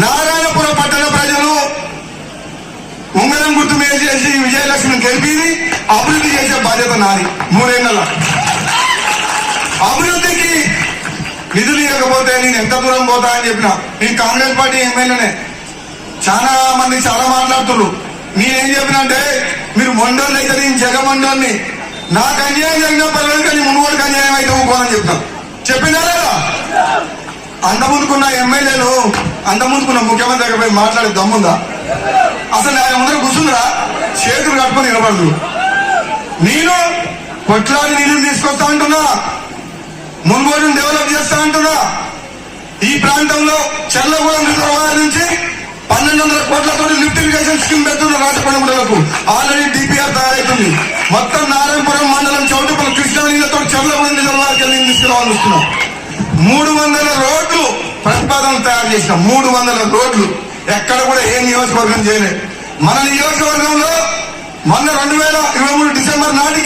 నారాయణపురం పట్టణ ప్రజలు ఉంగరం గుర్తు మీద చేసి విజయలక్ష్మిని గెలిపి అభివృద్ధి చేసే బాధ్యత నాది. 3 ఏళ్ల అభివృద్ధికి నిధులు ఇవ్వకపోతే నేను ఎంత దూరం పోతా అని చెప్పిన. నేను కాంగ్రెస్ పార్టీ ఎమ్మెల్యేనే. చాలా మంది చాలా మాట్లాడుతున్నారు. నేనేం చెప్పినంటే మీరు మొండోళ్ళు అయితే నేను జగమండోని, నాకు అన్యాయం జరిగిన పర్లేదు కానీ మునుగోడుకు అన్యాయం అయితే ఊకోనని చెప్తాను. చెప్పినా లేదా? అంతముందుకున్న ఎమ్మెల్యేలు అంతముందుకున్న ముఖ్యమంత్రి దగ్గర పోయి మాట్లాడే దమ్ముందా? అసలు ఆయన ముందర కూర్చుందిరా, చేతులు కట్టుకొని నిలబడదు. నేను కొట్లాడి నీళ్ళు తీసుకొస్తా అంటున్నా, మునుగోడును డెవలప్ చేస్తా అంటున్నా. ఈ ప్రాంతంలో చెర్లగూడెం రిజర్వాయర్ నుంచి 1200 కోట్లతో లిఫ్ట్ ఇరిగేషన్ స్కీమ్ పెడుతున్న రాజపల్లిలకు ఆల్రెడీ డిపిఆర్ తయారైతుంది. మొత్తం నారాయణపురం మండలం చౌటుపల్లి కృష్ణా నీళ్లతో చెర్లగూడెం రిజర్వాయర్కి నీళ్ళు తీసుకురావాలని వస్తున్నాం. 300 రోడ్లు ప్రతిపాదనలు తయారు చేసినాం. 300 రోడ్లు ఎక్కడ కూడా ఏ నియోజకవర్గం చేయలేదు. మన నియోజకవర్గంలో మొన్న 2023 డిసెంబర్ నాటికి